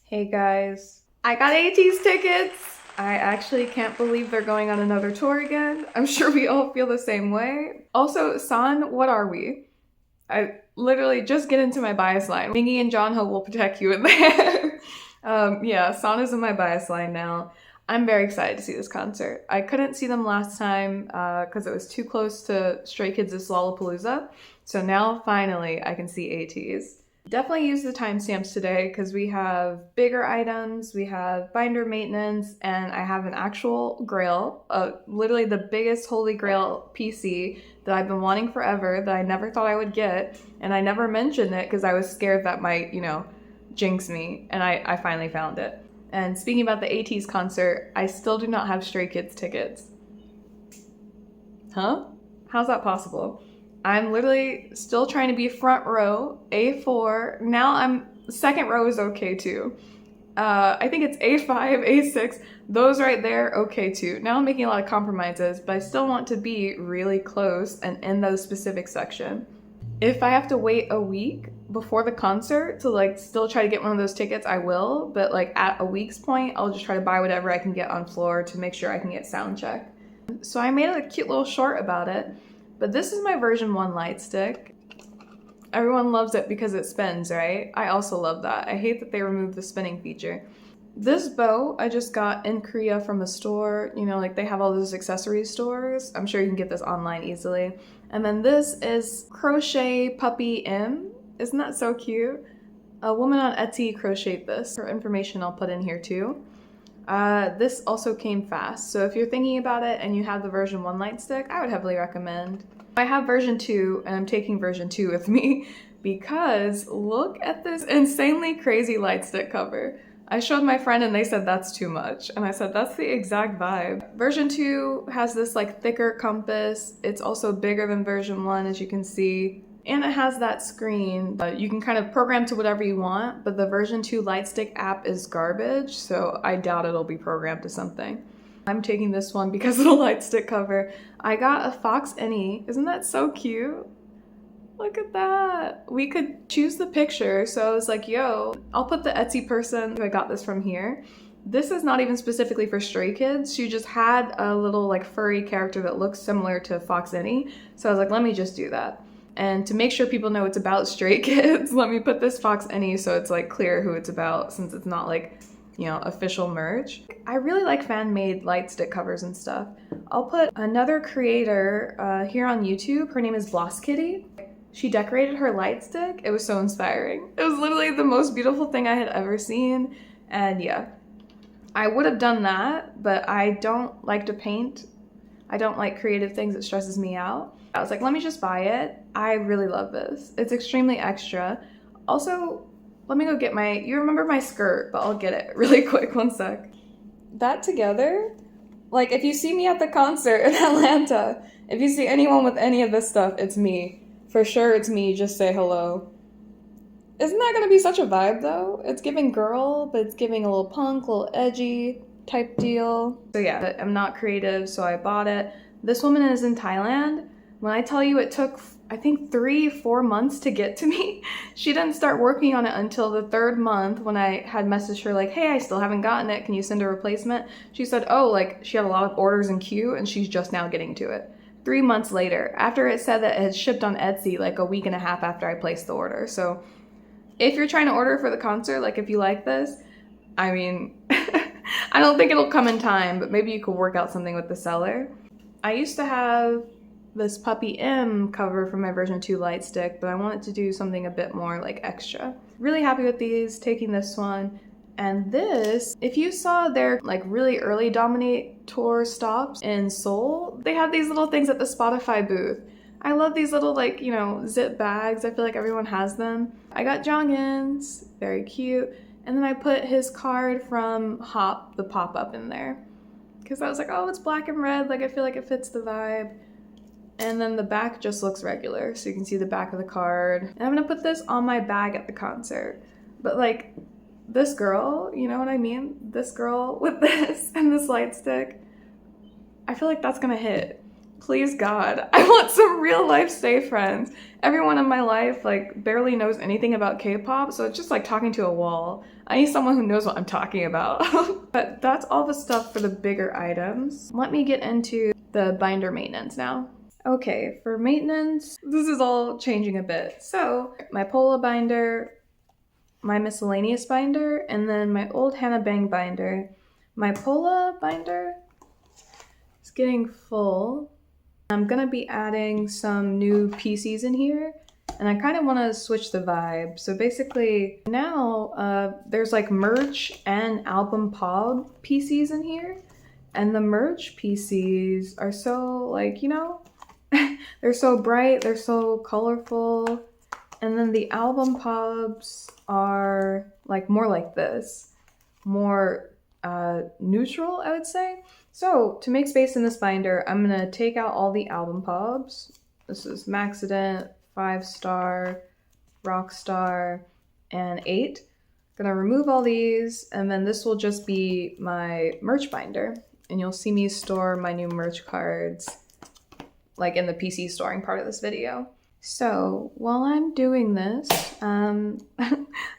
Hey guys, I got Ateez tickets! I actually can't believe they're going on another tour again. I'm sure we all feel the same way. Also, San, what are we? I literally just get into my bias line. Mingy and John Ho will protect you in there. Yeah, San is in my bias line now. I'm very excited to see this concert. I couldn't see them last time because it was too close to Stray Kids' Lollapalooza. So now finally I can see Ateez. Definitely use the timestamps today because we have bigger items, we have binder maintenance, and I have an actual grail, literally the biggest holy grail PC that I've been wanting forever that I never thought I would get, and I never mentioned it because I was scared that might, jinx me, and I finally found it. And speaking about the Ateez concert, I still do not have Stray Kids tickets. Huh? How's that possible? I'm literally still trying to be front row, A4. Now I'm second row is okay too. I think it's A5, A6. Those right there, okay too. Now I'm making a lot of compromises, but I still want to be really close and in those specific section. If I have to wait a week before the concert to still try to get one of those tickets, I will. But at a week's point, I'll just try to buy whatever I can get on floor to make sure I can get sound check. So I made a cute little short about it. But this is my version 1 light stick. Everyone loves it because it spins, right? I also love that. I hate that they removed the spinning feature. This bow I just got in Korea from a store. They have all those accessory stores. I'm sure you can get this online easily. And then this is Crochet Puppy M. Isn't that so cute? A woman on Etsy crocheted this. Her information I'll put in here too. This also came fast, so if you're thinking about it and you have the version 1 light stick, I would heavily recommend. I have version 2 and I'm taking version 2 with me because look at this insanely crazy light stick cover. I showed my friend and they said that's too much, and I said that's the exact vibe. Version 2 has this thicker compass. It's also bigger than version 1, as you can see. And it has that screen. You can kind of program to whatever you want, but the version 2 Lightstick app is garbage, so I doubt it'll be programmed to something. I'm taking this one because of the Lightstick cover. I got a Fox Any. Isn't that so cute? Look at that. We could choose the picture, so I was like, yo, I'll put the Etsy person who I got this from here. This is not even specifically for Stray Kids. She just had a little furry character that looks similar to Fox Any, so I was like, let me just do that. And to make sure people know it's about Stray Kids, let me put this Fox Any so it's clear who it's about, since it's not official merch. I really like fan-made light stick covers and stuff. I'll put another creator here on YouTube. Her name is Bloss Kitty. She decorated her light stick. It was so inspiring. It was literally the most beautiful thing I had ever seen. And yeah, I would have done that, but I don't like to paint. I don't like creative things. It stresses me out. I was like, let me just buy it. I really love this. It's extremely extra. Also, let me go get you remember my skirt, but I'll get it really quick, 1 sec. That together, if you see me at the concert in Atlanta, if you see anyone with any of this stuff, it's me. For sure it's me, just say hello. Isn't that gonna be such a vibe though? It's giving girl, but it's giving a little punk, a little edgy type deal. So yeah, I'm not creative, so I bought it. This woman is in Thailand. When I tell you it took, I think 3-4 months to get to me, she didn't start working on it until the 3rd month when I had messaged her hey, I still haven't gotten it. Can you send a replacement? She said, oh, she had a lot of orders in queue and she's just now getting to it. 3 months later, after it said that it had shipped on Etsy a week and a half after I placed the order. So if you're trying to order for the concert, if you like this, I mean, I don't think it'll come in time, but maybe you could work out something with the seller. I used to have this Puppy M cover for my version 2 light stick, but I wanted to do something a bit more extra. Really happy with these, taking this one. And this, if you saw their really early Dominate tour stops in Seoul, they have these little things at the Spotify booth. I love these little zip bags. I feel like everyone has them. I got Jonghyun's, very cute. And then I put his card from Hop, the pop-up, in there. Because I was like, oh, it's black and red, I feel like it fits the vibe. And then the back just looks regular, so you can see the back of the card. And I'm gonna put this on my bag at the concert. But this girl, you know what I mean? This girl with this and this light stick, I feel like that's gonna hit. Please God, I want some real life stay friends. Everyone in my life like barely knows anything about K-pop, so it's just like talking to a wall. I need someone who knows what I'm talking about. But that's all the stuff for the bigger items. Let me get into the binder maintenance now. Okay, for maintenance, this is all changing a bit. So my Pola binder, my miscellaneous binder, and then my old Hannah Bahng binder. My Pola binder is getting full. I'm gonna be adding some new PCs in here, and I kind of want to switch the vibe. So basically now there's like merch and album pod PCs in here, and the merch PCs are so like, you know, they're so bright, they're so colorful, and then the album pods are like more like this, more neutral, I would say. So to make space in this binder, I'm gonna take out all the album pobs. This is Maxident, 5-star, Rockstar, and 8. Gonna remove all these, and then this will just be my merch binder. And you'll see me store my new merch cards like in the PC storing part of this video. So while I'm doing this, I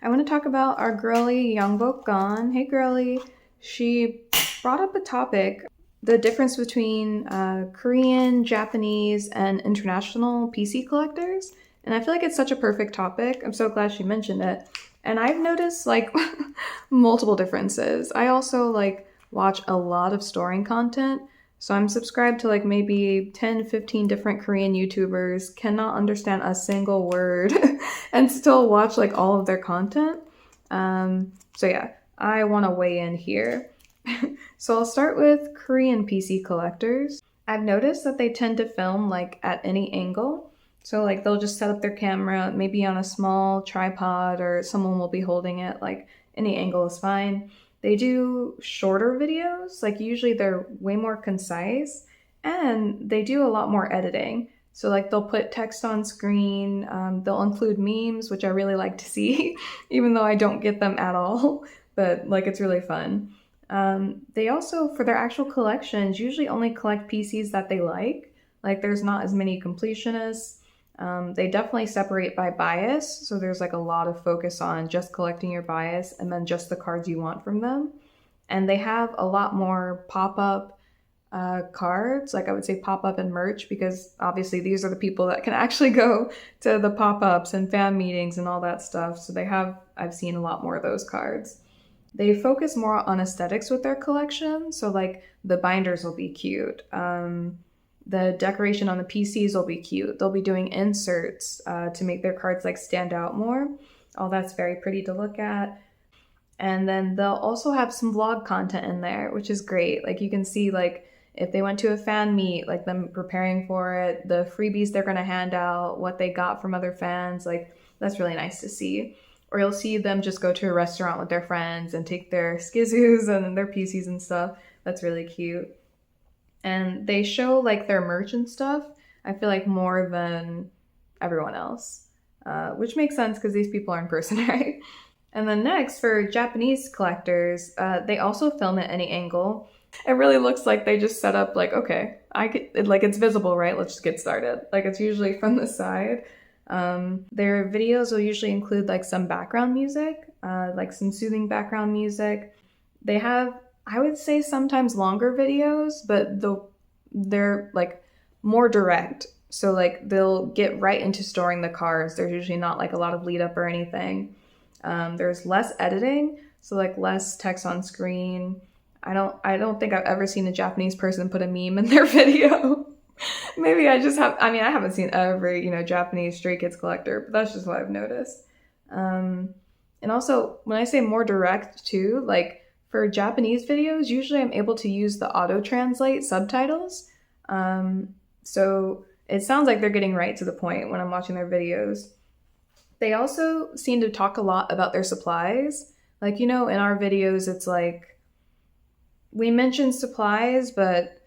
want to talk about our girly Youngbok Gon. Hey girly, she brought up a topic, the difference between Korean, Japanese, and international PC collectors. And I feel like it's such a perfect topic. I'm so glad she mentioned it. And I've noticed like multiple differences. I also like watch a lot of storing content. So I'm subscribed to like maybe 10, 15 different Korean YouTubers, cannot understand a single word and still watch like all of their content. So yeah, I want to weigh in here. So I'll start with Korean PC collectors. I've noticed that they tend to film like at any angle. So like they'll just set up their camera maybe on a small tripod, or someone will be holding it, like any angle is fine. They do shorter videos, like usually they're way more concise, and they do a lot more editing. So like they'll put text on screen, they'll include memes, which I really like to see, even though I don't get them at all, but like it's really fun. They also, for their actual collections, usually only collect PCs that they like there's not as many completionists. They definitely separate by bias, so there's like a lot of focus on just collecting your bias and then just the cards you want from them. And they have a lot more pop-up cards, like I would say pop-up and merch, because obviously these are the people that can actually go to the pop-ups and fan meetings and all that stuff. So I've seen a lot more of those cards. They focus more on aesthetics with their collection, so like the binders will be cute. The decoration on the PCs will be cute. They'll be doing inserts to make their cards like stand out more. All that's very pretty to look at. And then they'll also have some vlog content in there, which is great. Like you can see like if they went to a fan meet, like them preparing for it, the freebies they're gonna hand out, what they got from other fans, like that's really nice to see. Or you'll see them just go to a restaurant with their friends and take their SKZs and their PCs and stuff. That's really cute. And they show like their merch and stuff, I feel like more than everyone else, which makes sense because these people are in person, right? And then next, for Japanese collectors, they also film at any angle. It really looks like they just set up like, okay, like it's visible, right? Let's just get started. Like it's usually from the side. Their videos will usually include like some background music, like some soothing background music. They have, I would say, sometimes longer videos, but they're like more direct. So like they'll get right into storing the cards. There's usually not like a lot of lead up or anything. There's less editing, so like less text on screen. I don't think I've ever seen a Japanese person put a meme in their video. Maybe I haven't seen every, Japanese Stray Kids collector, but that's just what I've noticed. And also when I say more direct too, like for Japanese videos, usually I'm able to use the auto-translate subtitles. So it sounds like they're getting right to the point when I'm watching their videos. They also seem to talk a lot about their supplies. Like, in our videos, it's like, we mention supplies, but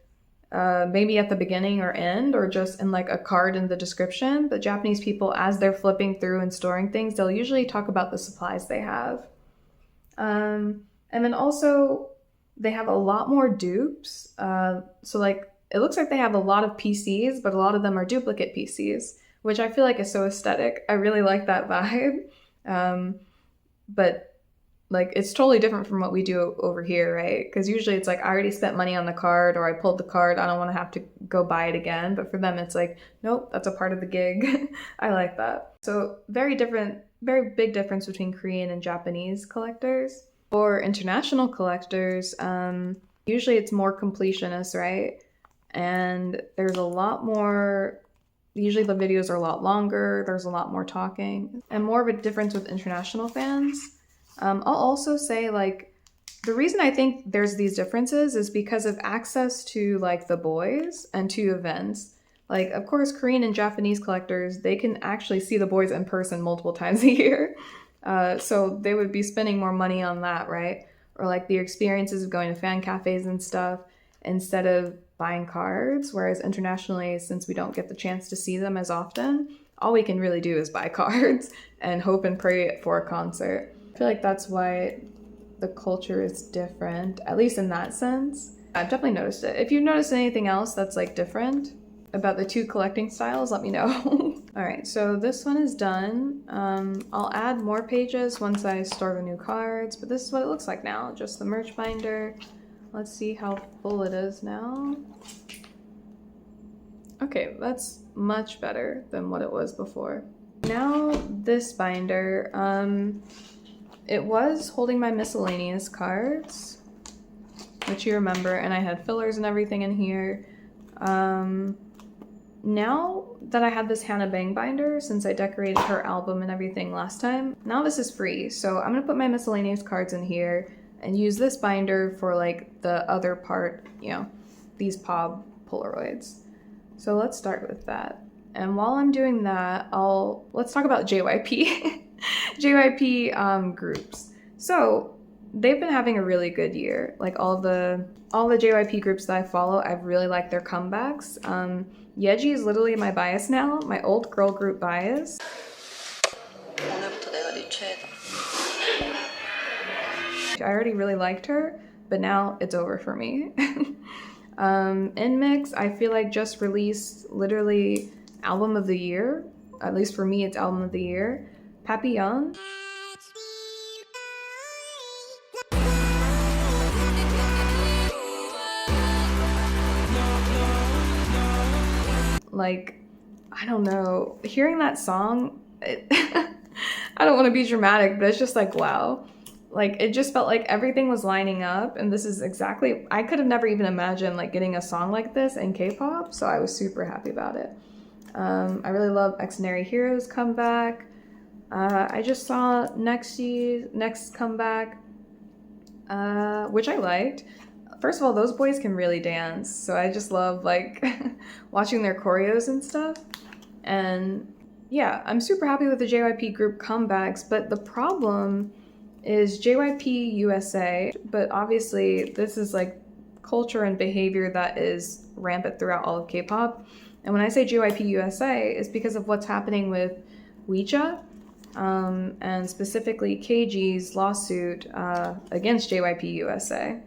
maybe at the beginning or end, or just in like a card in the description. But Japanese people, as they're flipping through and storing things, they'll usually talk about the supplies they have. And then also they have a lot more dupes. So like it looks like they have a lot of PCs, but a lot of them are duplicate PCs, which I feel like is so aesthetic. I really like that vibe. But like, it's totally different from what we do over here, right? Because usually it's like, I already spent money on the card, or I pulled the card, I don't want to have to go buy it again. But for them, it's like, nope, that's a part of the gig. I like that. So very big difference between Korean and Japanese collectors. For international collectors, usually it's more completionist, right? And there's a lot more, usually the videos are a lot longer, there's a lot more talking, and more of a difference with international fans. I'll also say, like, the reason I think there's these differences is because of access to, like, the boys and to events. Like, of course, Korean and Japanese collectors, they can actually see the boys in person multiple times a year. So they would be spending more money on that, right? Or, like, the experiences of going to fan cafes and stuff instead of buying cards. Whereas internationally, since we don't get the chance to see them as often, all we can really do is buy cards and hope and pray for a concert. I feel like that's why the culture is different, at least in that sense. I've definitely noticed it. If you've noticed anything else that's like different about the two collecting styles, let me know. All right, so this one is done. I'll add more pages once I store the new cards, but this is what it looks like now, just the merch binder. Let's see how full it is now. Okay, that's much better than what it was before. Now this binder, it was holding my miscellaneous cards, which you remember, and I had fillers and everything in here. Now that I have this Hannah Bahng binder, since I decorated her album and everything last time, now this is free. So I'm gonna put my miscellaneous cards in here and use this binder for like the other part, you know, these POB Polaroids. So let's start with that. And while I'm doing that, let's talk about JYP. JYP groups. So they've been having a really good year. Like all the JYP groups that I follow, I've really liked their comebacks. Yeji is literally my bias now, my old girl group bias. I already really liked her, but now it's over for me. Inmix, I feel like just released literally album of the year. At least for me, it's album of the year. Papillon. Like, I don't know, hearing that song, I don't want to be dramatic, but it's just like, wow. Like, it just felt like everything was lining up, and this is exactly, I could have never even imagined like getting a song like this in K-pop, so I was super happy about it. I really love Excenary Heroes comeback. I just saw Next comeback, which I liked. First of all, those boys can really dance, so I just love like watching their choreos and stuff. And yeah, I'm super happy with the JYP group comebacks, but the problem is JYP USA, but obviously this is like culture and behavior that is rampant throughout all of K-pop. And when I say JYP USA, it's because of what's happening with VCHA, and specifically KG's lawsuit against JYP USA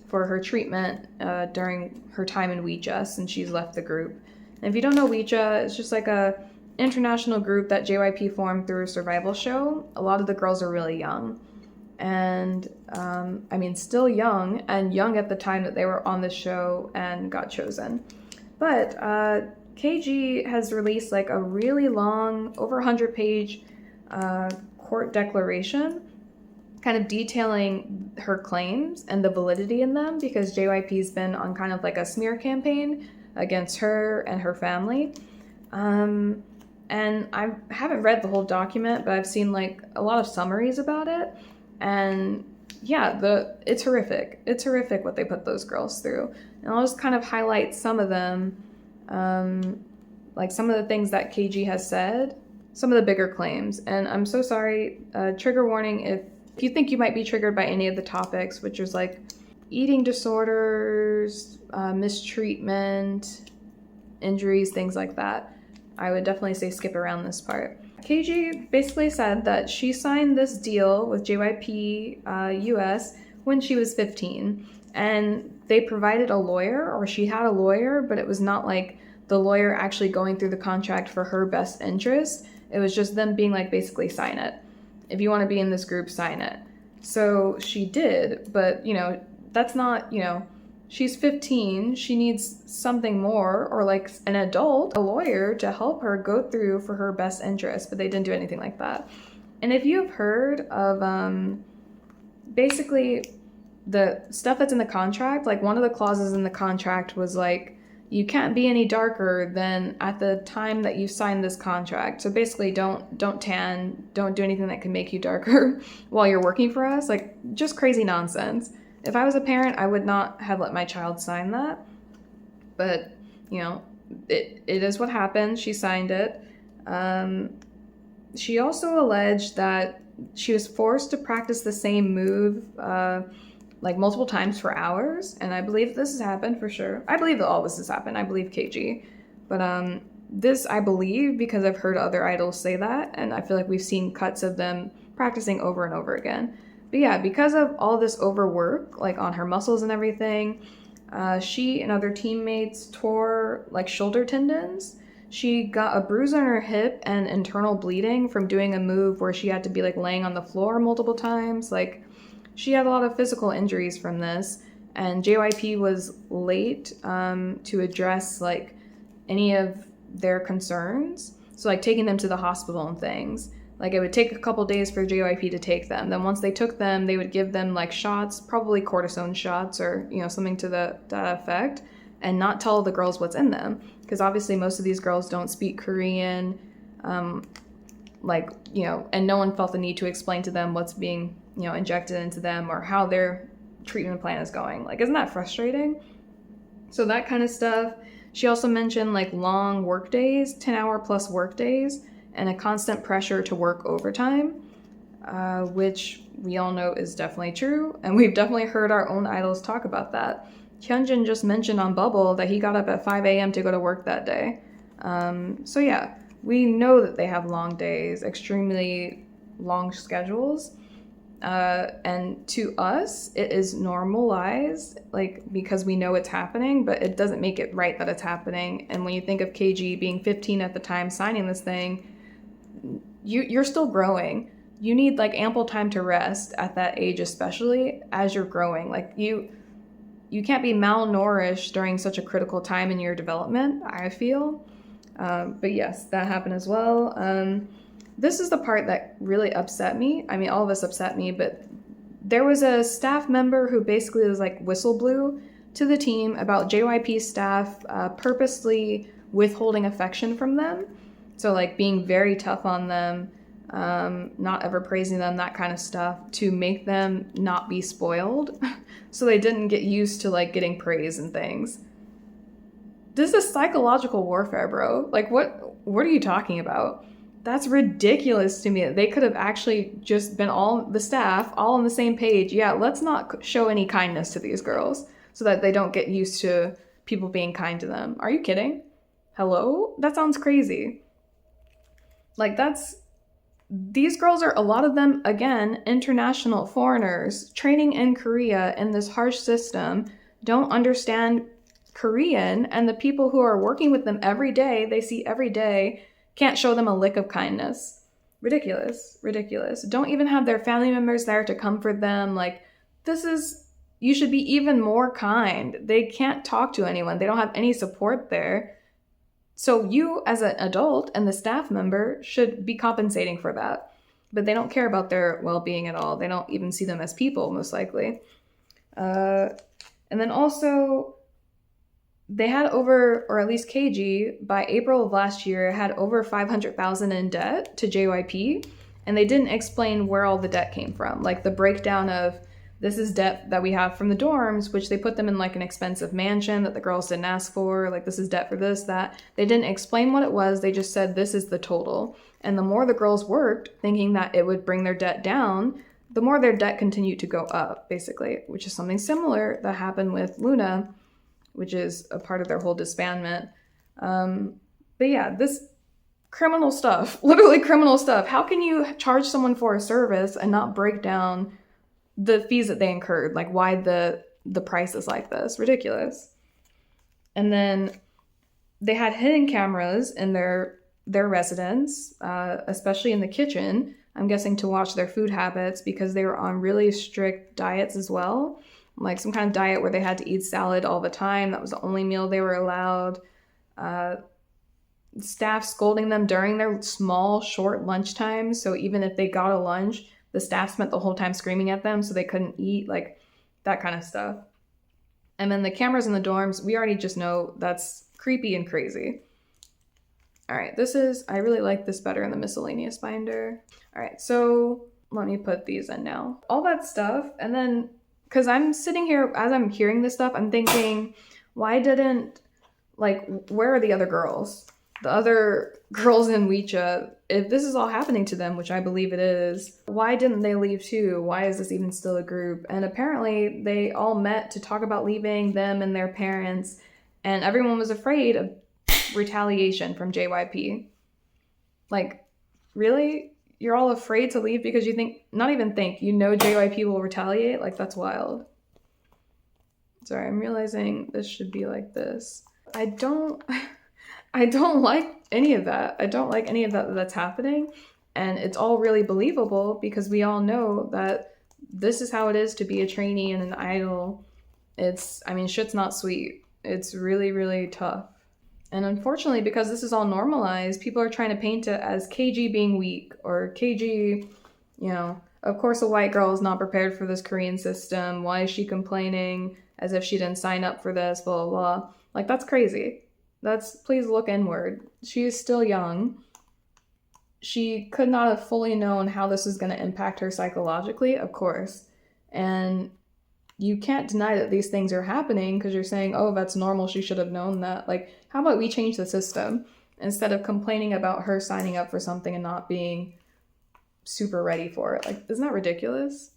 for her treatment during her time in VCHA since she's left the group. And if you don't know VCHA, it's just like a international group that JYP formed through a survival show. A lot of the girls are really young. And I mean, still young, and young at the time that they were on the show and got chosen. But KG has released like a really long, over 100-page court declaration kind of detailing her claims and the validity in them, because JYP's been on kind of like a smear campaign against her and her family. And I haven't read the whole document, but I've seen like a lot of summaries about it. And yeah, it's horrific. It's horrific what they put those girls through. And I'll just kind of highlight some of them, like some of the things that KG has said, some of the bigger claims. And I'm so sorry, trigger warning if you think you might be triggered by any of the topics, which is like eating disorders, mistreatment, injuries, things like that. I would definitely say skip around this part. KG basically said that she signed this deal with JYP US when she was 15. And they provided a lawyer, or she had a lawyer, but it was not like the lawyer actually going through the contract for her best interest. It was just them being like, basically, sign it. If you want to be in this group, sign it. So she did, but, you know, that's not, you know, she's 15, she needs something more, or like an adult, a lawyer, to help her go through for her best interest, but they didn't do anything like that. And if you've heard of basically the stuff that's in the contract, like one of the clauses in the contract was like, you can't be any darker than at the time that you signed this contract. So basically, don't tan, don't do anything that can make you darker while you're working for us. Like, just crazy nonsense. If I was a parent, I would not have let my child sign that. But, you know, it is what happened. She signed it. She also alleged that she was forced to practice the same move like multiple times for hours, and I believe this has happened for sure. I believe that all this has happened. I believe KG. But this I believe because I've heard other idols say that, and I feel like we've seen cuts of them practicing over and over again. But yeah, because of all this overwork, like on her muscles and everything, she and other teammates tore like shoulder tendons. She got a bruise on her hip and internal bleeding from doing a move where she had to be like laying on the floor multiple times. Like, she had a lot of physical injuries from this, and JYP was late to address like any of their concerns. So like taking them to the hospital and things. Like, it would take a couple days for JYP to take them. Then once they took them, they would give them like shots, probably cortisone shots or, you know, something to that effect, and not tell the girls what's in them. Because obviously most of these girls don't speak Korean, like, you know, and no one felt the need to explain to them what's being, you know, injected into them or how their treatment plan is going. Like, isn't that frustrating? So that kind of stuff. She also mentioned like long work days, 10-hour plus work days, and a constant pressure to work overtime, which we all know is definitely true. And we've definitely heard our own idols talk about that. Hyunjin just mentioned on Bubble that he got up at 5 a.m. to go to work that day. So yeah, we know that they have long days, extremely long schedules. And to us, it is normalized, like, because we know it's happening, but it doesn't make it right that it's happening. And when you think of KG being 15 at the time signing this thing, you're still growing. You need like ample time to rest at that age, especially as you're growing. Like, you can't be malnourished during such a critical time in your development, I feel. But yes, that happened as well. This is the part that really upset me. I mean, all of us upset me, but there was a staff member who basically was like whistle blew to the team about JYP staff purposely withholding affection from them. So like being very tough on them, not ever praising them, that kind of stuff, to make them not be spoiled. So they didn't get used to like getting praise and things. This is psychological warfare, bro. Like, what are you talking about? That's ridiculous to me. They could have actually just been all the staff, all on the same page. Yeah, let's not show any kindness to these girls so that they don't get used to people being kind to them. Are you kidding? Hello? That sounds crazy. Like, these girls are, a lot of them, again, international foreigners training in Korea in this harsh system, don't understand Korean, and the people who are working with them every day, they see every day, can't show them a lick of kindness. Ridiculous. Don't even have their family members there to comfort them. Like, you should be even more kind. They can't talk to anyone. They don't have any support there. So you, as an adult and the staff member, should be compensating for that. But they don't care about their well-being at all. They don't even see them as people, most likely. And then also, they had over, or at least KG, by April of last year, had over $500,000 in debt to JYP, and they didn't explain where all the debt came from. Like the breakdown of, this is debt that we have from the dorms, which they put them in like an expensive mansion that the girls didn't ask for. Like, this is debt for this, that. They didn't explain what it was. They just said, this is the total. And the more the girls worked, thinking that it would bring their debt down, the more their debt continued to go up, basically, which is something similar that happened with Luna, which is a part of their whole disbandment. But yeah, this criminal stuff, literally criminal stuff. How can you charge someone for a service and not break down the fees that they incurred? Like, why the the price is like this. Ridiculous. And then they had hidden cameras in their residence, especially in the kitchen, I'm guessing to watch their food habits because they were on really strict diets as well. Like some kind of diet where they had to eat salad all the time. That was the only meal they were allowed. Staff scolding them during their small, short lunch times. So even if they got a lunch, the staff spent the whole time screaming at them so they couldn't eat, like that kind of stuff. And then the cameras in the dorms, we already just know that's creepy and crazy. All right, I really like this better in the miscellaneous binder. All right, so let me put these in now. All that stuff, and then, because I'm sitting here, as I'm hearing this stuff, I'm thinking, why didn't, like, where are the other girls? The other girls in VCHA, if this is all happening to them, which I believe it is, why didn't they leave too? Why is this even still a group? And apparently they all met to talk about leaving, them and their parents, and everyone was afraid of retaliation from JYP. Like, really? You're all afraid to leave because you think, not even think, you know JYP will retaliate? Like, that's wild. Sorry, I'm realizing this should be like this. I don't like any of that. I don't like any of that that's happening. And it's all really believable because we all know that this is how it is to be a trainee and an idol. Shit's not sweet. It's really, really tough. And unfortunately, because this is all normalized, people are trying to paint it as KG being weak or KG, of course a white girl is not prepared for this Korean system. Why is she complaining as if she didn't sign up for this, blah, blah, blah. Like, that's crazy. Please look inward. She is still young. She could not have fully known how this is going to impact her psychologically, of course. And you can't deny that these things are happening because you're saying, oh, that's normal, she should have known that. Like, how about we change the system instead of complaining about her signing up for something and not being super ready for it? Like, isn't that ridiculous?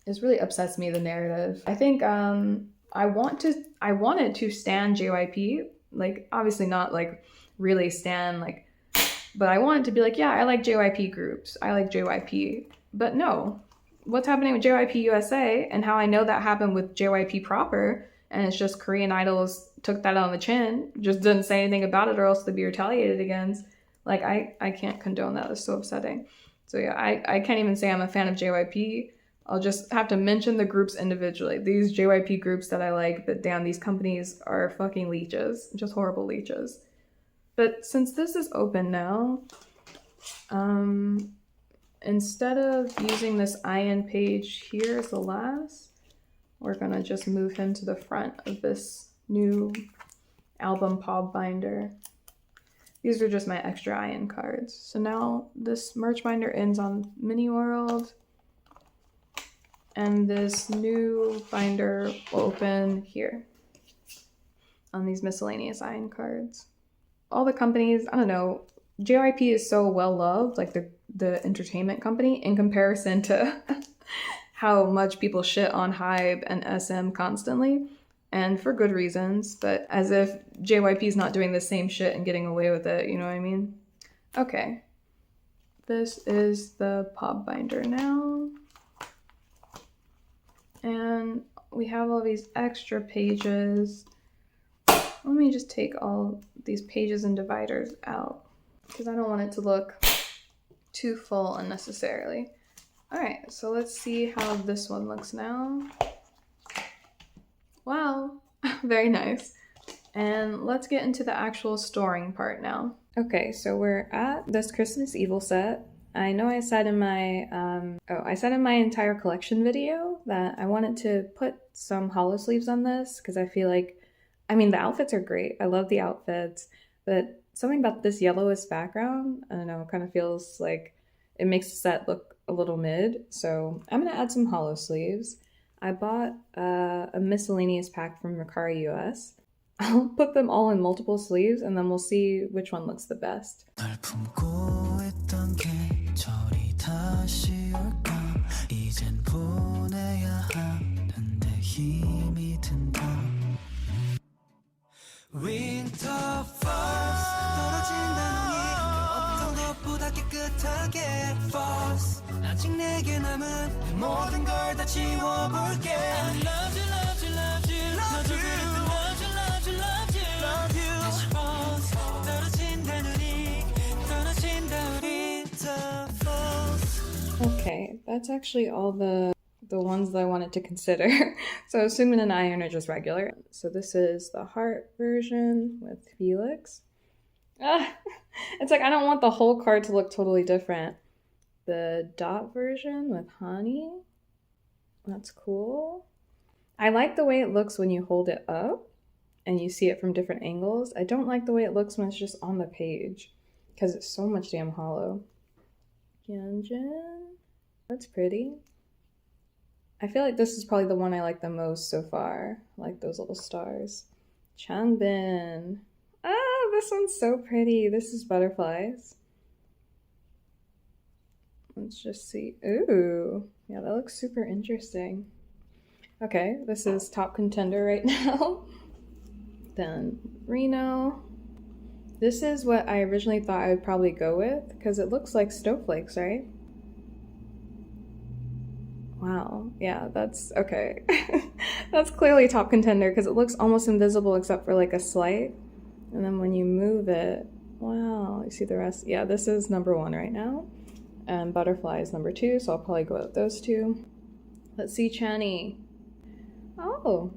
It really upsets me, the narrative. I think I wanted to stan JYP, like, obviously not like really stan, like, but I wanted to be like, yeah, I like JYP groups, I like JYP, but no. What's happening with JYP USA and how I know that happened with JYP proper, and it's just Korean idols took that on the chin, just didn't say anything about it or else they'd be retaliated against. Like, I can't condone that. It's so upsetting. So yeah, I can't even say I'm a fan of JYP. I'll just have to mention the groups individually. These JYP groups that I like, but damn, these companies are fucking leeches. Just horrible leeches. But since this is open now, instead of using this Ian page here as the last, we're gonna just move him to the front of this new album pop binder. These are just my extra Ian cards. So now this merch binder ends on Mini World, and this new binder will open here on these miscellaneous Ian cards. All the companies, I don't know, JYP is so well loved, like the entertainment company, in comparison to how much people shit on HYBE and SM constantly, and for good reasons, but as if JYP's not doing the same shit and getting away with it, you know what I mean? Okay, this is the pop binder now, and we have all these extra pages. Let me just take all these pages and dividers out, because I don't want it to look too full unnecessarily. All right, so let's see how this one looks now. Wow, very nice. And let's get into the actual storing part now. Okay, so we're at this Christmas Evil set. I know I said in my entire collection video that I wanted to put some holo sleeves on this because I feel like, the outfits are great. I love the outfits, but something about this yellowish background, I don't know, kind of feels like it makes the set look a little mid. So I'm gonna add some holo sleeves. I bought a miscellaneous pack from Mercari US. I'll put them all in multiple sleeves and then we'll see which one looks the best. 아직 내게 남은 모든 걸 다 지워볼게. I love you, love you, love you, love you, love you, love you, love you, love you. 다시 pause. 떨어진다 눈이, 떨어진다 우리 the falls. Okay, that's actually all the ones that I wanted to consider. So Sumin and Iron are just regular. So this is the heart version with Felix. It's like I don't want the whole card to look totally different. The dot version with Honey. That's cool. I like the way it looks when you hold it up and you see it from different angles. I don't like the way it looks when it's just on the page because it's so much damn hollow. Hyunjin. That's pretty. I feel like this is probably the one I like the most so far. I like those little stars. Changbin. Ah, this one's so pretty. This is butterflies. Let's just see. Ooh, yeah, that looks super interesting. Okay, this is top contender right now. Then Reno. This is what I originally thought I would probably go with because it looks like snowflakes, right? Wow, yeah, that's okay. That's clearly top contender because it looks almost invisible except for like a slight. And then when you move it, wow, you see the rest. Yeah, this is number 1 right now. And butterfly is number 2, so I'll probably go with those 2. Let's see Chani. Oh,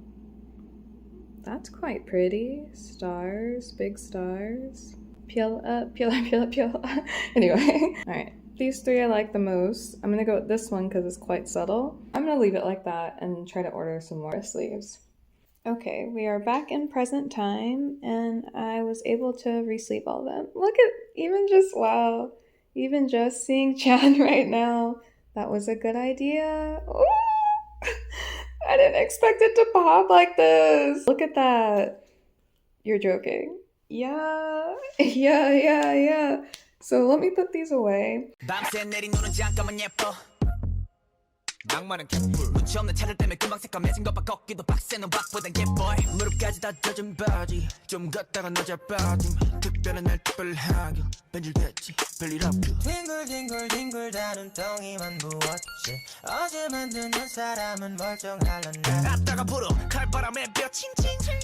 that's quite pretty. Stars, big stars. Peel up, peel up, peel up, peel up. Anyway, all right. These 3 I like the most. I'm gonna go with this one because it's quite subtle. I'm gonna leave it like that and try to order some more sleeves. Okay, we are back in present time and I was able to re-sleeve all of them. Look at, wow, even just seeing Chan right now, that was a good idea. Ooh, I didn't expect it to pop like this. Look at that. You're joking. Yeah. So let me put these away. 낭만은 갯불 눈치 없는 차를 때문에 금방 새까매진 것봐 걷기도 빡세는 박보단 갯보이 무릎까지 다 젖은 바지 좀 걷다가 너잘 빠짐 특별한 날 특별하게 변질됐지 별일 없고 뒹굴뒹굴 다 눈덩이만 부었지 어제 만든 한 사람은 멀쩡할란데 갔다가 불어 칼바람에 뼈 칭칭칭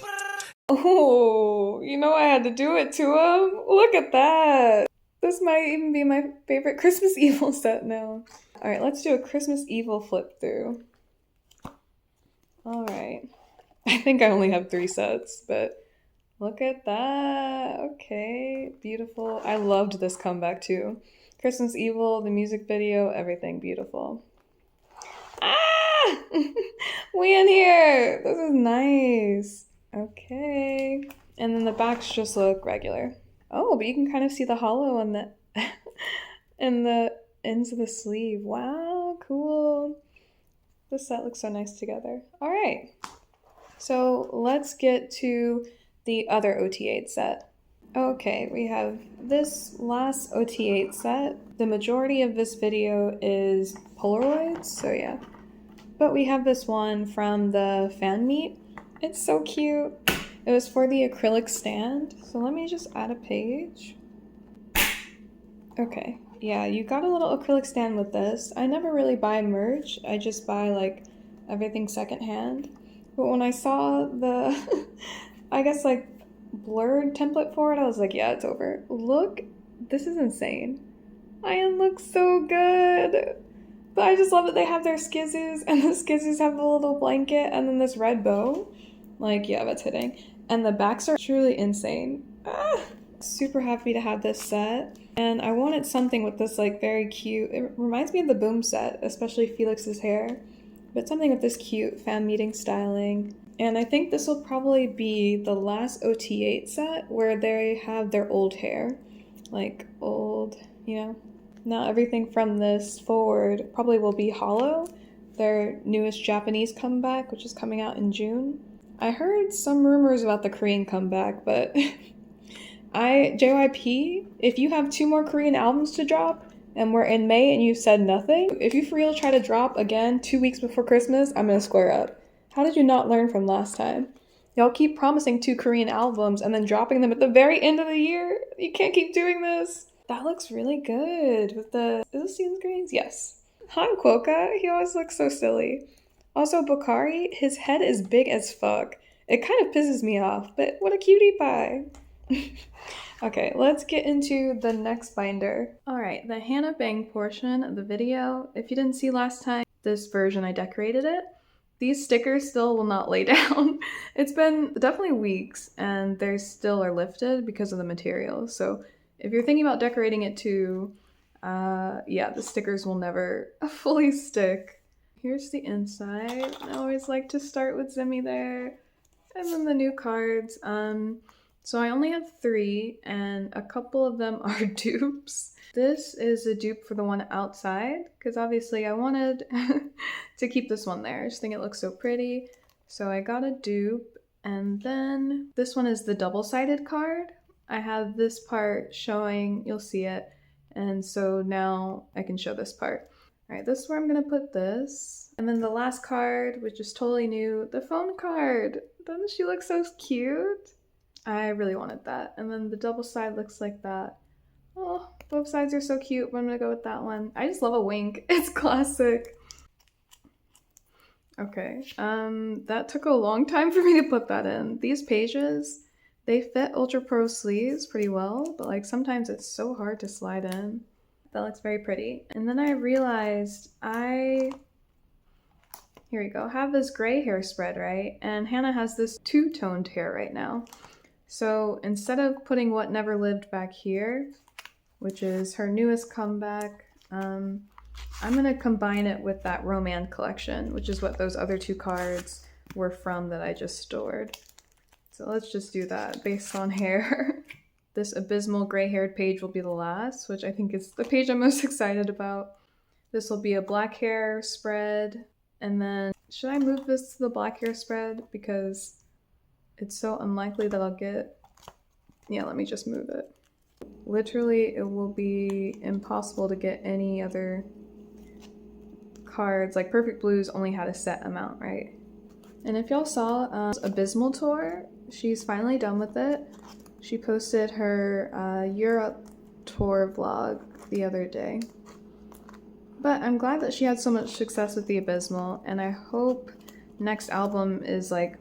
Oh, you know I had to do it to him? Look at that! This might even be my favorite Christmas Evil set now. Alright, let's do a Christmas Evil flip through. Alright. I think I only have 3 sets, but look at that. Okay, beautiful. I loved this comeback too. Christmas Evil, the music video, everything beautiful. Ah! We in here! This is nice. Okay. And then the backs just look regular. Oh, but you can kind of see the hollow on the in the ends of the sleeve. Wow, cool. This set looks so nice together. All right, so let's get to the other OT8 set. Okay, we have this last OT8 set. The majority of this video is Polaroids, so yeah. But we have this one from the fan meet. It's so cute. It was for the acrylic stand. So let me just add a page. Okay, yeah, you got a little acrylic stand with this. I never really buy merch. I just buy like everything secondhand. But when I saw the, I guess like blurred template for it, I was like, yeah, it's over. Look, this is insane. Ian looks so good. But I just love that they have their skizzoos and the skizzoos have the little blanket and then this red bow. Like, yeah, that's hitting. And the backs are truly insane. Super happy to have this set. And I wanted something with this like very cute, it reminds me of the Boom set, especially Felix's hair. But something with this cute fan meeting styling. And I think this will probably be the last OT8 set where they have their old hair. Like old, you know. Now everything from this forward probably will be holo. Their newest Japanese comeback, which is coming out in June. I heard some rumors about the Korean comeback, but JYP, if you have 2 more Korean albums to drop, and we're in May and you said nothing, if you for real try to drop again 2 weeks before Christmas, I'm gonna square up. How did you not learn from last time? Y'all keep promising 2 Korean albums and then dropping them at the very end of the year. You can't keep doing this. That looks really good with the, is this season screens? Yes. Hankoka, he always looks so silly. Also, Bakari, his head is big as fuck. It kind of pisses me off, but what a cutie pie. Okay, let's get into the next binder. Alright, the Hannah Bahng portion of the video. If you didn't see last time, this version I decorated it. These stickers still will not lay down. It's been definitely weeks and they still are lifted because of the material. So if you're thinking about decorating it too, yeah, the stickers will never fully stick. Here's the inside. I always like to start with Zimmy there. And then the new cards. So I only have 3 and a couple of them are dupes. This is a dupe for the one outside because obviously I wanted to keep this one there. I just think it looks so pretty. So I got a dupe, and then this one is the double-sided card. I have this part showing, you'll see it, and so now I can show this part. All right, this is where I'm gonna put this. And then the last card, which is totally new, the phone card. Doesn't she look so cute? I really wanted that. And then the double side looks like that. Oh, both sides are so cute, but I'm gonna go with that one. I just love a wink. It's classic. Okay, that took a long time for me to put that in. These pages, they fit UltraPro sleeves pretty well, but like sometimes it's so hard to slide in. That looks very pretty. And then I realized here we go, have this gray hair spread, right? And Hannah has this two-toned hair right now. So instead of putting What Never Lived back here, which is her newest comeback, I'm gonna combine it with that Roman collection, which is what those other 2 cards were from that I just stored. So let's just do that based on hair. This abysmal gray-haired page will be the last, which I think is the page I'm most excited about. This will be a black hair spread, and then should I move this to the black hair spread because it's so unlikely that I'll get, yeah, let me just move it. Literally, it will be impossible to get any other cards. Like Perfect Blues only had a set amount, right? And if y'all saw Abysmal Tour, she's finally done with it. She posted her Europe tour vlog the other day. But I'm glad that she had so much success with the Abysmal, and I hope next album is like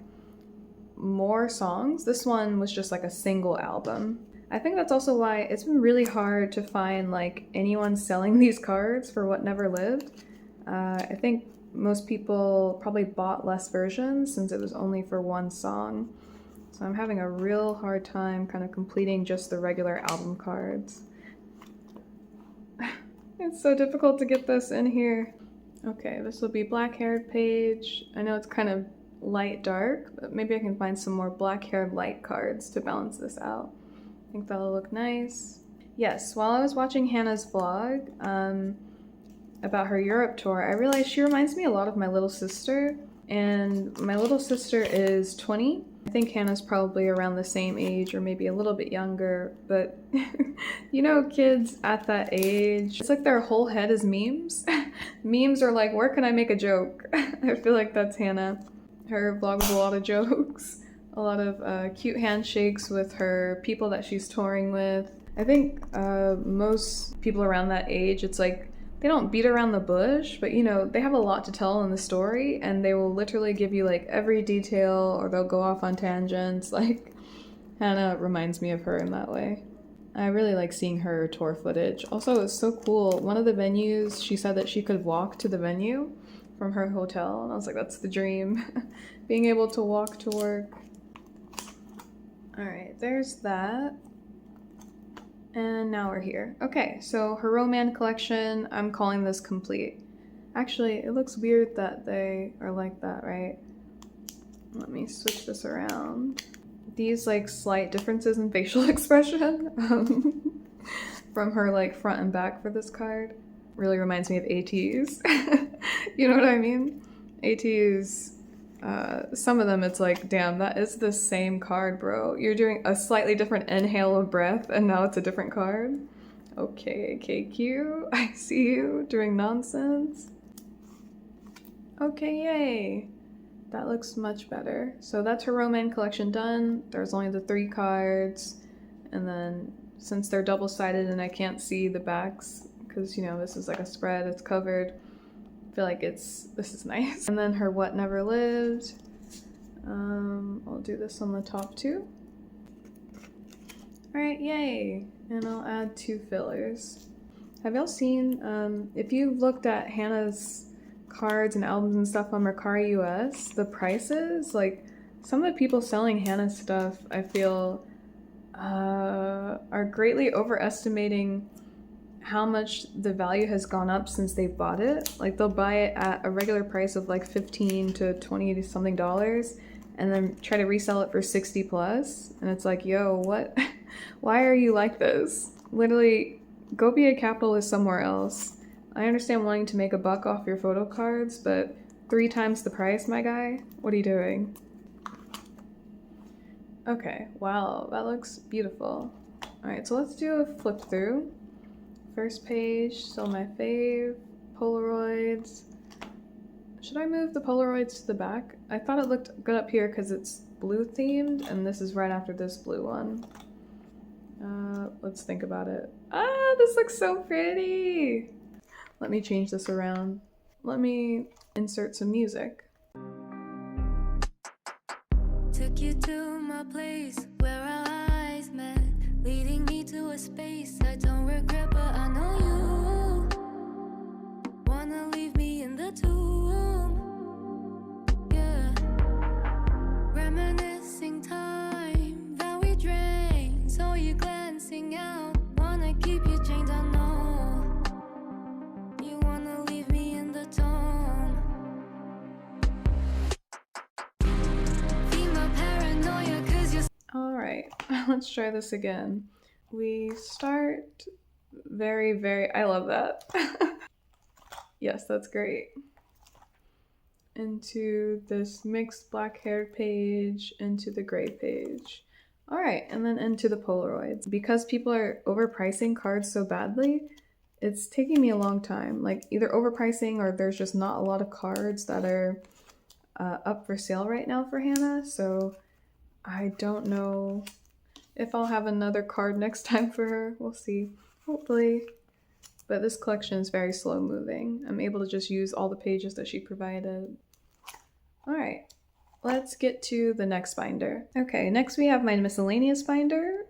more songs. This one was just like a single album. I think that's also why it's been really hard to find like anyone selling these cards for What Never Lived. I think most people probably bought less versions since it was only for one song. So I'm having a real hard time kind of completing just the regular album cards. It's so difficult to get this in here. Okay, this will be black-haired page. I know it's kind of light dark, but maybe I can find some more black-haired light cards to balance this out. I think that'll look nice. Yes, while I was watching Hannah's vlog about her Europe tour, I realized she reminds me a lot of my little sister, and my little sister is 20. I think Hannah's probably around the same age or maybe a little bit younger, but you know, kids at that age, it's like their whole head is memes. Memes are like, where can I make a joke? I feel like that's Hannah. Her vlog with a lot of jokes, a lot of cute handshakes with her people that she's touring with. I think most people around that age, it's like they don't beat around the bush, but you know, they have a lot to tell in the story and they will literally give you like every detail, or they'll go off on tangents. Like Hannah reminds me of her in that way. I really like seeing her tour footage. Also, it's so cool. One of the venues, she said that she could walk to the venue from her hotel, and I was like, that's the dream. Being able to walk to work. All right, there's that. And now we're here. Okay, so her Roman collection, I'm calling this complete. Actually, it looks weird that they are like that, right? Let me switch this around. These like slight differences in facial expression from her like front and back for this card really reminds me of Ateez. You know what I mean? Ateez, some of them it's like, damn, that is the same card, bro. You're doing a slightly different inhale of breath and now it's a different card. Okay, KQ, I see you doing nonsense. Okay, yay. That looks much better. So that's her Roman collection done. There's only the 3 cards. And then since they're double-sided and I can't see the backs, because you know, this is like a spread, it's covered, feel like this is nice. And then her What Never Lived. I'll do this on the top too. Alright, yay! And I'll add 2 fillers. Have y'all seen, if you've looked at Hannah's cards and albums and stuff on Mercari US, the prices, like some of the people selling Hannah's stuff, I feel, are greatly overestimating how much the value has gone up since they bought it. Like they'll buy it at a regular price of like $15 to $20 something and then try to resell it for 60 plus. And it's like, yo, what? Why are you like this? Literally, go be a capitalist somewhere else. I understand wanting to make a buck off your photo cards, but 3 times the price, my guy? What are you doing? Okay, wow, that looks beautiful. Alright, so let's do a flip through. First page, still my fave. Polaroids. Should I move the Polaroids to the back? I thought it looked good up here because it's blue themed, and this is right after this blue one. Let's think about it. Ah, this looks so pretty! Let me change this around. Let me insert some music. Took you to my place where our eyes met, leading me to a space I don't regret, but I know you wanna leave me in the tomb. Yeah, reminiscing time that we drank, so you glancing out, wanna keep you chained. I know you wanna leave me in the tomb. Feed my paranoia 'cause you're Alright, let's try this again. We start very, I love that. Yes, that's great. Into this mixed black hair page, into the gray page. Alright, and then into the Polaroids. Because people are overpricing cards so badly, it's taking me a long time. Like either overpricing or there's just not a lot of cards that are up for sale right now for Hannah, so I don't know if I'll have another card next time for her. We'll see. Hopefully. But this collection is very slow moving. I'm able to just use all the pages that she provided. Alright, let's get to the next binder. Okay, next we have my miscellaneous binder.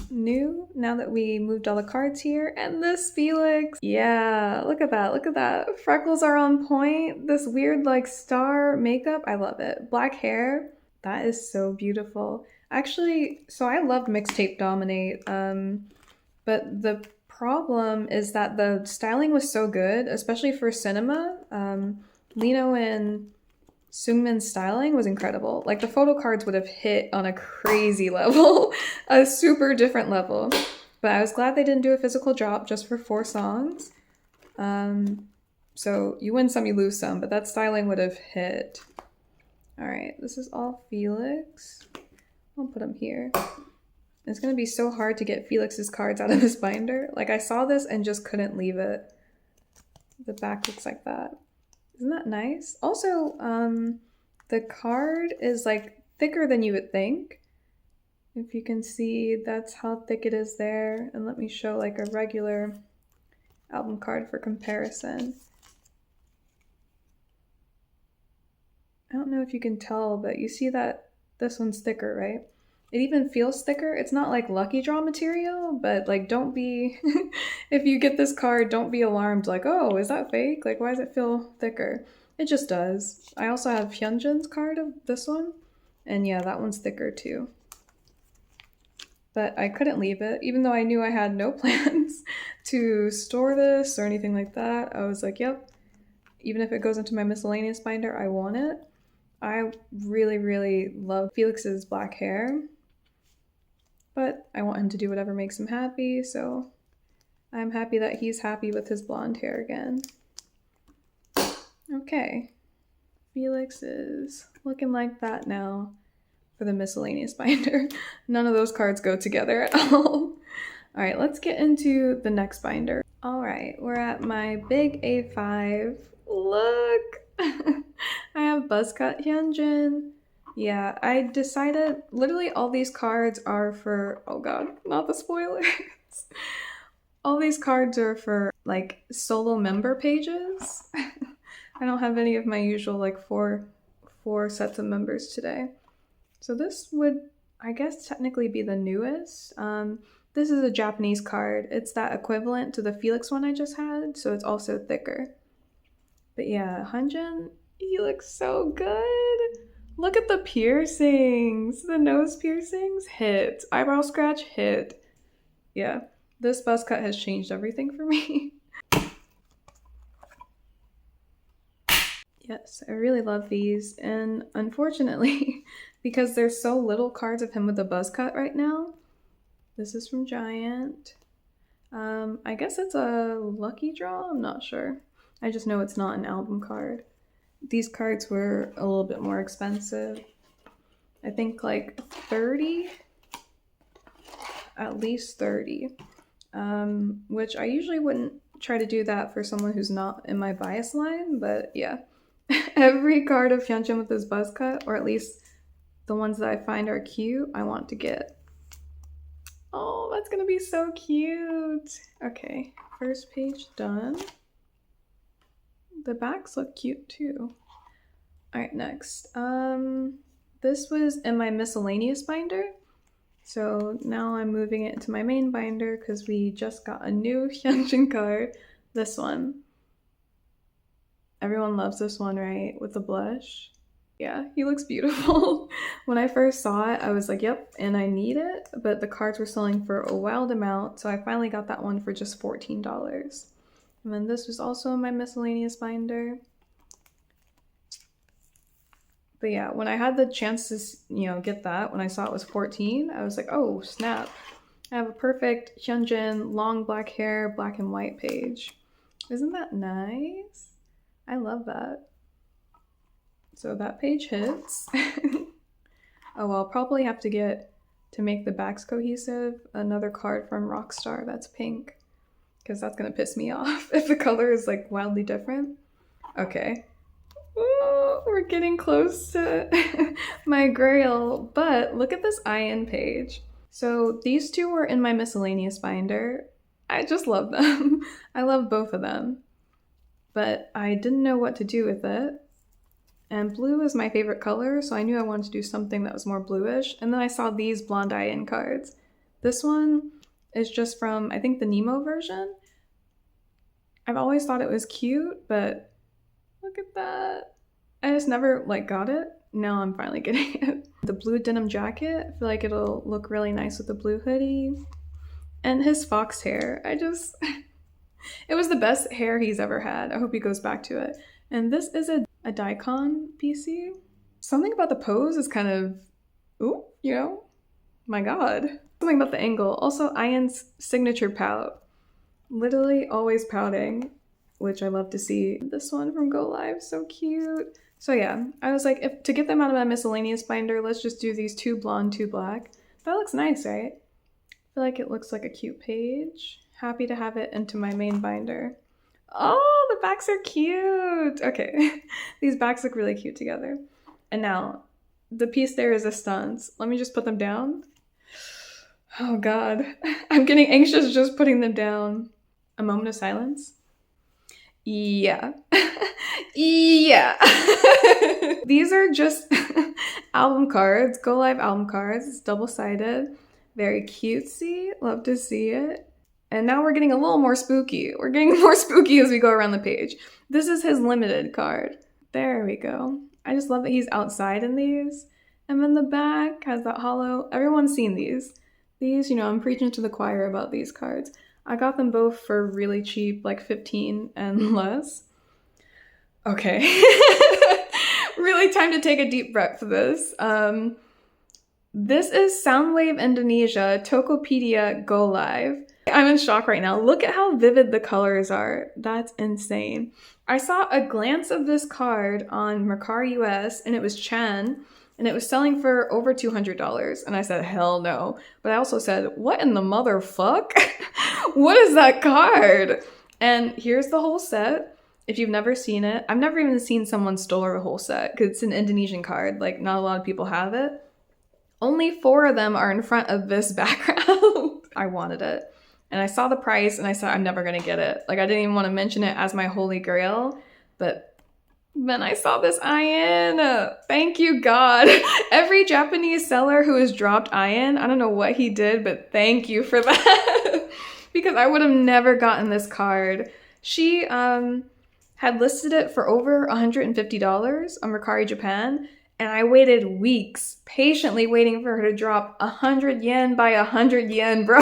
New, now that we moved all the cards here. And this Felix. Yeah, look at that, look at that. Freckles are on point. This weird like star makeup, I love it. Black hair, that is so beautiful. Actually, so I loved Mixtape Dominate, but the problem is that the styling was so good, especially for cinema. Lino and Seungmin's styling was incredible. Like the photo cards would have hit on a crazy level, a super different level. But I was glad they didn't do a physical drop just for 4 songs. So you win some, you lose some, but that styling would have hit. All right, this is all Felix. I'll put him here. It's gonna be so hard to get Felix's cards out of this binder. Like I saw this and just couldn't leave it. The back looks like that. Isn't that nice? Also, the card is like thicker than you would think. If you can see, that's how thick it is there. And let me show like a regular album card for comparison. I don't know if you can tell, but you see that this one's thicker, right? It even feels thicker. It's not like Lucky Draw material, but like don't be, if you get this card, don't be alarmed like, oh, is that fake? Like why does it feel thicker? It just does. I also have Hyunjin's card of this one, and yeah, that one's thicker too. But I couldn't leave it, even though I knew I had no plans to store this or anything like that. I was like, yep, even if it goes into my miscellaneous binder, I want it. I really love Felix's black hair, but I want him to do whatever makes him happy, so I'm happy that he's happy with his blonde hair again. Okay, Felix is looking like that now for the miscellaneous binder. None of those cards go together at all. All right, let's get into the next binder. All right, we're at my big A5. Look! I have Buzzcut Hyunjin. Yeah, I decided literally all these cards are for, oh god, not the spoilers. All these cards are for like solo member pages. I don't have any of my usual like four sets of members today. So this would, I guess, technically be the newest. This is a Japanese card. It's that equivalent to the Felix one I just had, so it's also thicker. But yeah, Hyunjin, he looks so good. Look at the piercings. The nose piercings hit. Eyebrow scratch hit. Yeah, this buzz cut has changed everything for me. Yes, I really love these, and unfortunately, because there's so little cards of him with a buzz cut right now, this is from Giant. I guess it's a lucky draw, I'm not sure. I just know it's not an album card. These cards were a little bit more expensive. I think like 30, at least 30, which I usually wouldn't try to do that for someone who's not in my bias line, but yeah. Every card of Hyunjin with this buzz cut, or at least the ones that I find are cute, I want to get. Oh, that's gonna be so cute. Okay, first page done. The backs look cute too. All right, next. This was in my miscellaneous binder. So now I'm moving it into my main binder because we just got a new Hyunjin card. This one. Everyone loves this one, right? With the blush. Yeah, he looks beautiful. When I first saw it, I was like, yep, and I need it. But the cards were selling for a wild amount, so I finally got that one for just $14. And then this was also in my miscellaneous binder. But yeah, when I had the chance to, get that, when I saw it was 14, I was like, oh, snap. I have a perfect Hyunjin long black hair, black and white page. Isn't that nice? I love that. So that page hits. Oh, I'll probably have to get, to make the backs cohesive, another card from Rockstar that's pink. Because that's gonna piss me off if the color is like wildly different. Okay. Ooh, we're getting close to my grail, but look at this IN page. So these two were in my miscellaneous binder. I just love them. I love both of them. But I didn't know what to do with it. And blue is my favorite color, so I knew I wanted to do something that was more bluish. And then I saw these blonde IN cards. This one is just from, I think, the Nemo version. I've always thought it was cute, but look at that. I just never, got it. Now I'm finally getting it. The blue denim jacket, I feel like it'll look really nice with the blue hoodie. And his fox hair, it was the best hair he's ever had. I hope he goes back to it. And this is a Daikon PC. Something about the pose is kind of, ooh, my god. Something about the angle. Also, Ian's signature pout. Literally always pouting, which I love to see. This one from Go Live, so cute. So yeah, I was like, to get them out of my miscellaneous binder, let's just do these two blonde, two black. That looks nice, right? I feel like it looks like a cute page. Happy to have it into my main binder. Oh, the backs are cute. Okay, these backs look really cute together. And now, the piece de resistance. Let me just put them down. Oh god, I'm getting anxious just putting them down. A moment of silence. Yeah. Yeah. These are just album cards, Go Live album cards. It's double-sided. Very cutesy. Love to see it. And now we're getting a little more spooky. We're getting more spooky as we go around the page. This is his limited card. There we go. I just love that he's outside in these. And then the back has that holo. Everyone's seen these. These, I'm preaching to the choir about these cards. I got them both for really cheap, like 15 and less. Okay. Really time to take a deep breath for this. This is Soundwave Indonesia Tokopedia Go Live. I'm in shock right now. Look at how vivid the colors are. That's insane. I saw a glance of this card on Mercari US, and it was Chen, and it was selling for over $200. And I said, hell no. But I also said, what in the motherfuck? What is that card? And here's the whole set. If you've never seen it, I've never even seen someone store a whole set because it's an Indonesian card. Like, not a lot of people have it. Only 4 of them are in front of this background. I wanted it. And I saw the price and I said, I'm never gonna get it. Like, I didn't even want to mention it as my holy grail, but Then I saw this Ian. Thank you, God. Every Japanese seller who has dropped Ian, I don't know what he did, but thank you for that. Because I would have never gotten this card. She had listed it for over $150 on Mercari Japan, and I waited weeks, patiently waiting for her to drop 100 yen by 100 yen, bro.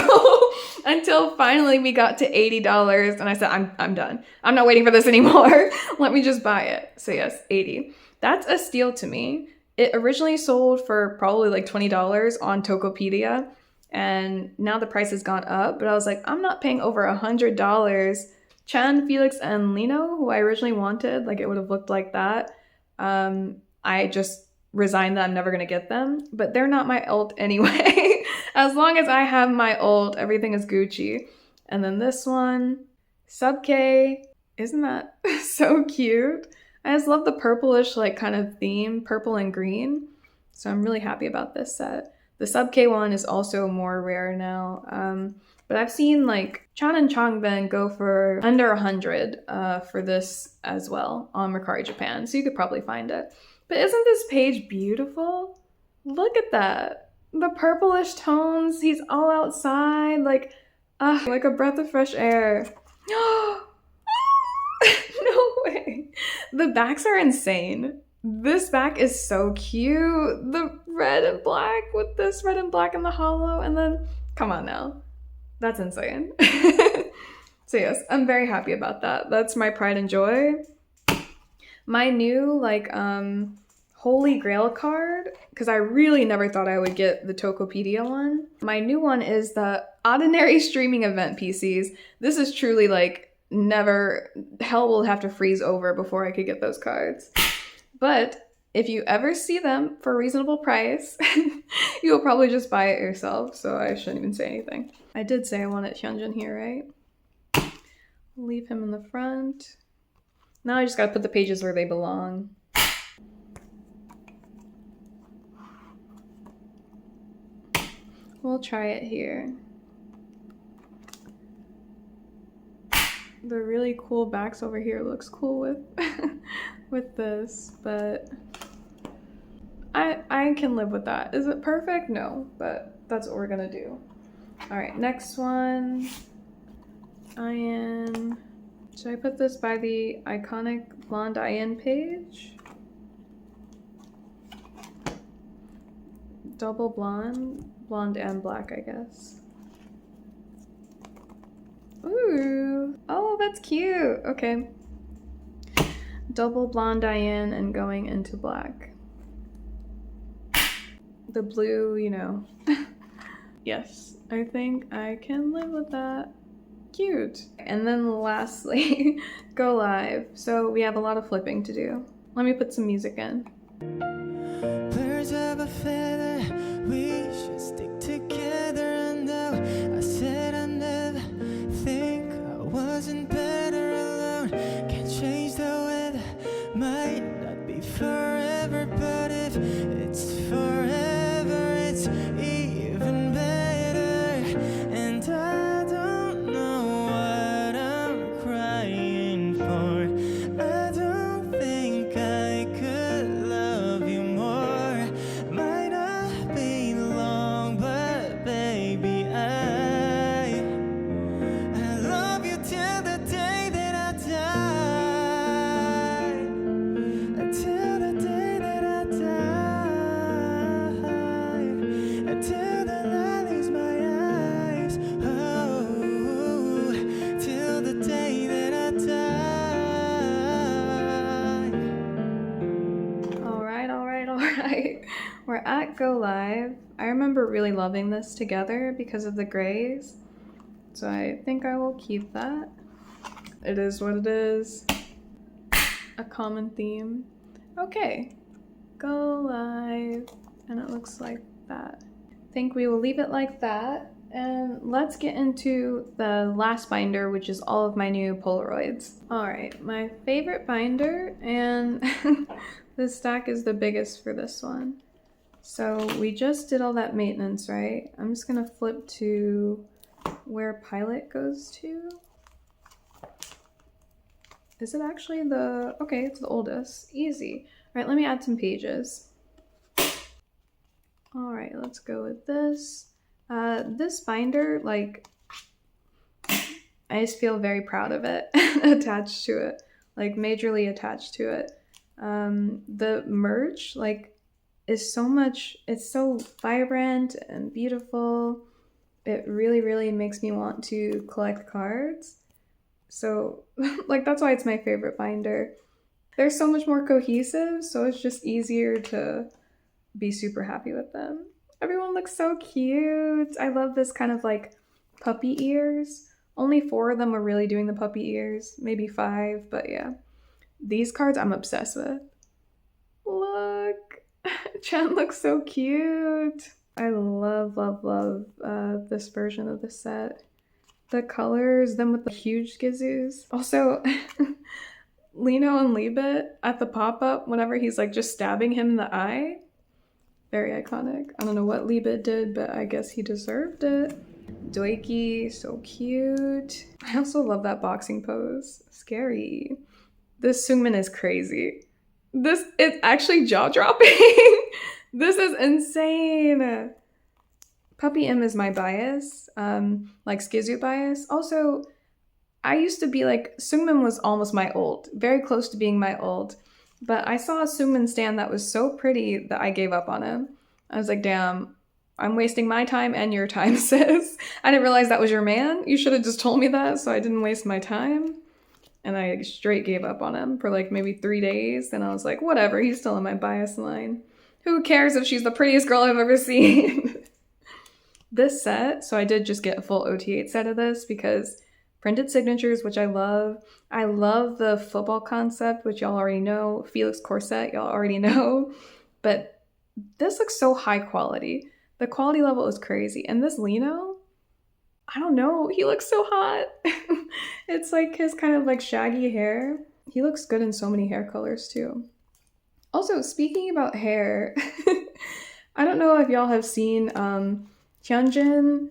Until finally we got to $80, and I said, I'm done. I'm not waiting for this anymore. Let me just buy it. So yes, 80. That's a steal to me. It originally sold for probably like $20 on Tokopedia, and now the price has gone up, but I was like, I'm not paying over $100. Chan, Felix, and Lino, who I originally wanted, like it would have looked like that. I just resigned that I'm never gonna get them, but they're not my ult anyway. As long as I have my ult, everything is Gucci. And then this one, Sub K, isn't that so cute? I just love the purplish like kind of theme, purple and green. So I'm really happy about this set. The Sub K one is also more rare now. But I've seen like Chan and Changben go for under 100 for this as well on Mercari Japan. So you could probably find it. But isn't this page beautiful? Look at that. The purplish tones, he's all outside, like a breath of fresh air. No way. The backs are insane. This back is so cute. The red and black with this red and black in the holo, and then, come on now. That's insane. So yes, I'm very happy about that. That's my pride and joy. My new, like, Holy Grail card, because I really never thought I would get the Tokopedia one. My new one is the Ordinary Streaming Event PCs. This is truly like never, hell will have to freeze over before I could get those cards. But if you ever see them for a reasonable price, you'll probably just buy it yourself, so I shouldn't even say anything. I did say I wanted Hyunjin here, right? Leave him in the front. Now I just gotta put the pages where they belong. We'll try it here. The really cool backs over here looks cool with with this, but I can live with that. Is it perfect? No, but that's what we're gonna do. All right, next one. Ian. Should I put this by the iconic blonde Ian page? Double blonde. Blonde and black, I guess. Ooh. Oh, that's cute. Okay. Double blonde Ian and going into black. The blue, you know. Yes, I think I can live with that. Cute. And then lastly, go live. So we have a lot of flipping to do. Let me put some music in. Birds of a feather, we should stick together. And now I said I never think I wasn't better alone. Can't change the weather, might not be forever, but if it's forever, it's even better. And I don't know what I'm crying for. I don't think I could love you more. Might not be long, but baby, I love you till the day that I die. Till the day that I die. Till the light leaves my eyes. Oh, till the day that I die. All right. We're at Go Live. I remember really loving this together because of the grays. So I think I will keep that. It is what it is. A common theme. Okay. Go Live. And it looks like that. I think we will leave it like that. And let's get into the last binder, which is all of my new Polaroids. All right, my favorite binder, and this stack is the biggest for this one. So we just did all that maintenance, right? I'm just gonna flip to where Pilot goes to. Is it actually the... Okay, it's the oldest. Easy. All right, let me add some pages. All right, let's go with this. This binder, like, I just feel very proud of it, attached to it, like majorly attached to it. The merch, like, is so much, it's so vibrant and beautiful. It really, really makes me want to collect cards. So, like, that's why it's my favorite binder. They're so much more cohesive, so it's just easier to be super happy with them. Everyone looks so cute. I love this kind of like puppy ears. Only 4 of them are really doing the puppy ears, maybe 5, but yeah. These cards I'm obsessed with. Look, Chen looks so cute. I love, love, love this version of the set. The colors, them with the huge gizoos. Also, Lino and Liebit at the pop-up, whenever he's like just stabbing him in the eye. Very iconic. I don't know what Liebit did, but I guess he deserved it. Doiki, so cute. I also love that boxing pose. Scary. This Seungmin is crazy. This is actually jaw-dropping. This is insane. Puppy M is my bias, like SKZ bias. Also, I used to be like, Seungmin was almost my ult, very close to being my ult. But I saw a Seungmin stand that was so pretty that I gave up on him. I was like, damn, I'm wasting my time and your time, sis. I didn't realize that was your man. You should have just told me that so I didn't waste my time. And I straight gave up on him for like maybe 3 days. And I was like, whatever, he's still in my bias line. Who cares if she's the prettiest girl I've ever seen? This set, so I did just get a full OT8 set of this because printed signatures, which I love. I love the football concept, which y'all already know. Felix corset, y'all already know. But this looks so high quality. The quality level is crazy. And this Lino, I don't know, he looks so hot. It's like his kind of like shaggy hair. He looks good in so many hair colors too. Also, speaking about hair, I don't know if y'all have seen Hyunjin.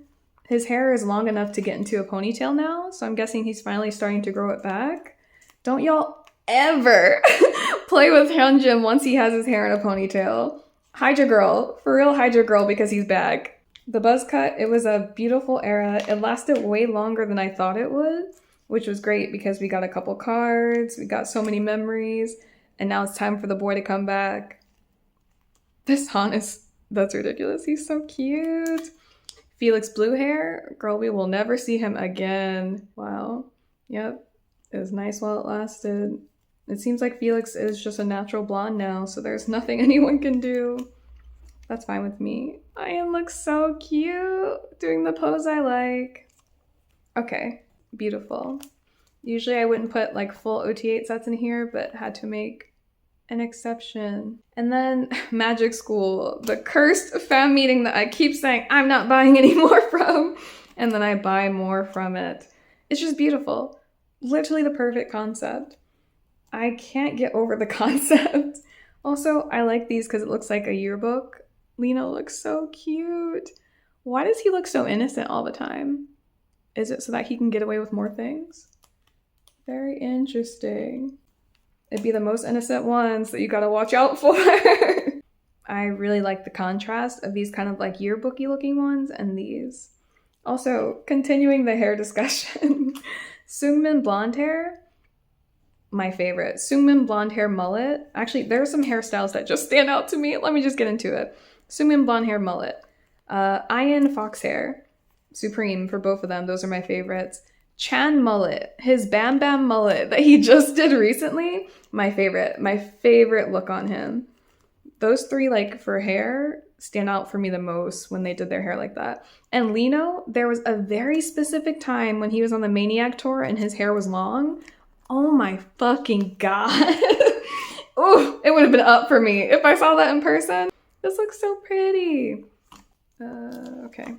His hair is long enough to get into a ponytail now, so I'm guessing he's finally starting to grow it back. Don't y'all ever play with Hyunjin once he has his hair in a ponytail. Hide your girl. For real, hide your girl because he's back. The buzz cut, it was a beautiful era. It lasted way longer than I thought it would, which was great because we got a couple cards, we got so many memories, and now it's time for the boy to come back. This Han is, that's ridiculous. He's so cute. Felix blue hair, girl, we will never see him again. Wow. Yep. It was nice while it lasted. It seems like Felix is just a natural blonde now, so there's nothing anyone can do. That's fine with me. Ian looks so cute, doing the pose I like. Okay, beautiful. Usually I wouldn't put like full OT8 sets in here, but had to make an exception. And then Magic School, the cursed fan meeting that I keep saying I'm not buying any more from, and then I buy more from it. It's just beautiful. Literally the perfect concept. I can't get over the concept. Also, I like these because it looks like a yearbook. Lino looks so cute. Why does he look so innocent all the time? Is it so that he can get away with more things? Very interesting. It'd be the most innocent ones that you gotta watch out for. I really like the contrast of these kind of like yearbooky looking ones and these. Also, continuing the hair discussion. Seungmin blonde hair, my favorite. Seungmin blonde hair mullet. Actually, there are some hairstyles that just stand out to me. Let me just get into it. Seungmin blonde hair mullet. Ian fox hair. Supreme for both of them. Those are my favorites. Chan mullet, his Bam Bam mullet that he just did recently, my favorite look on him. Those 3, like, for hair, stand out for me the most when they did their hair like that. And Lino, there was a very specific time when he was on the Maniac tour and his hair was long. Oh my fucking god. Ooh, it would have been up for me if I saw that in person. This looks so pretty. Okay.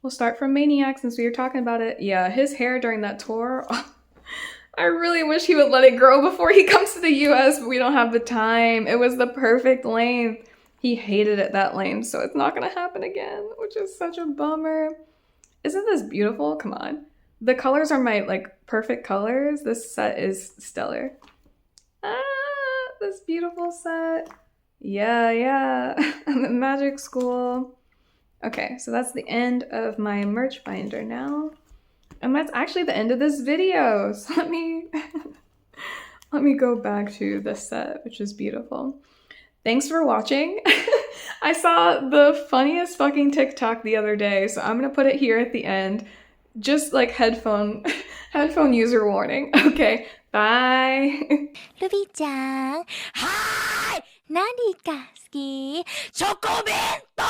We'll start from Maniac since we were talking about it. Yeah, his hair during that tour, I really wish he would let it grow before he comes to the US, but we don't have the time. It was the perfect length. He hated it that length, so it's not gonna happen again, which is such a bummer. Isn't this beautiful? Come on. The colors are my like perfect colors. This set is stellar. This beautiful set. Yeah. I'm at Magic School. Okay, so that's the end of my merch binder now. And that's actually the end of this video. So let me go back to this set, which is beautiful. Thanks for watching. I saw the funniest fucking TikTok the other day, so I'm gonna put it here at the end. Just like headphone user warning. Okay, bye. ルビーちゃん、はーい、何が好き？チョコミント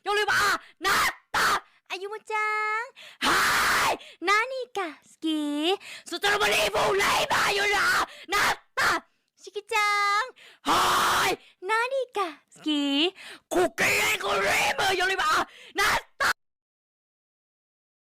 よりはなったあゆむちゃん、はーい、何が好き？ストロベリーフレーバーよりはなったしきちゃん、はーい、何が好き？クッキークリームよりはなった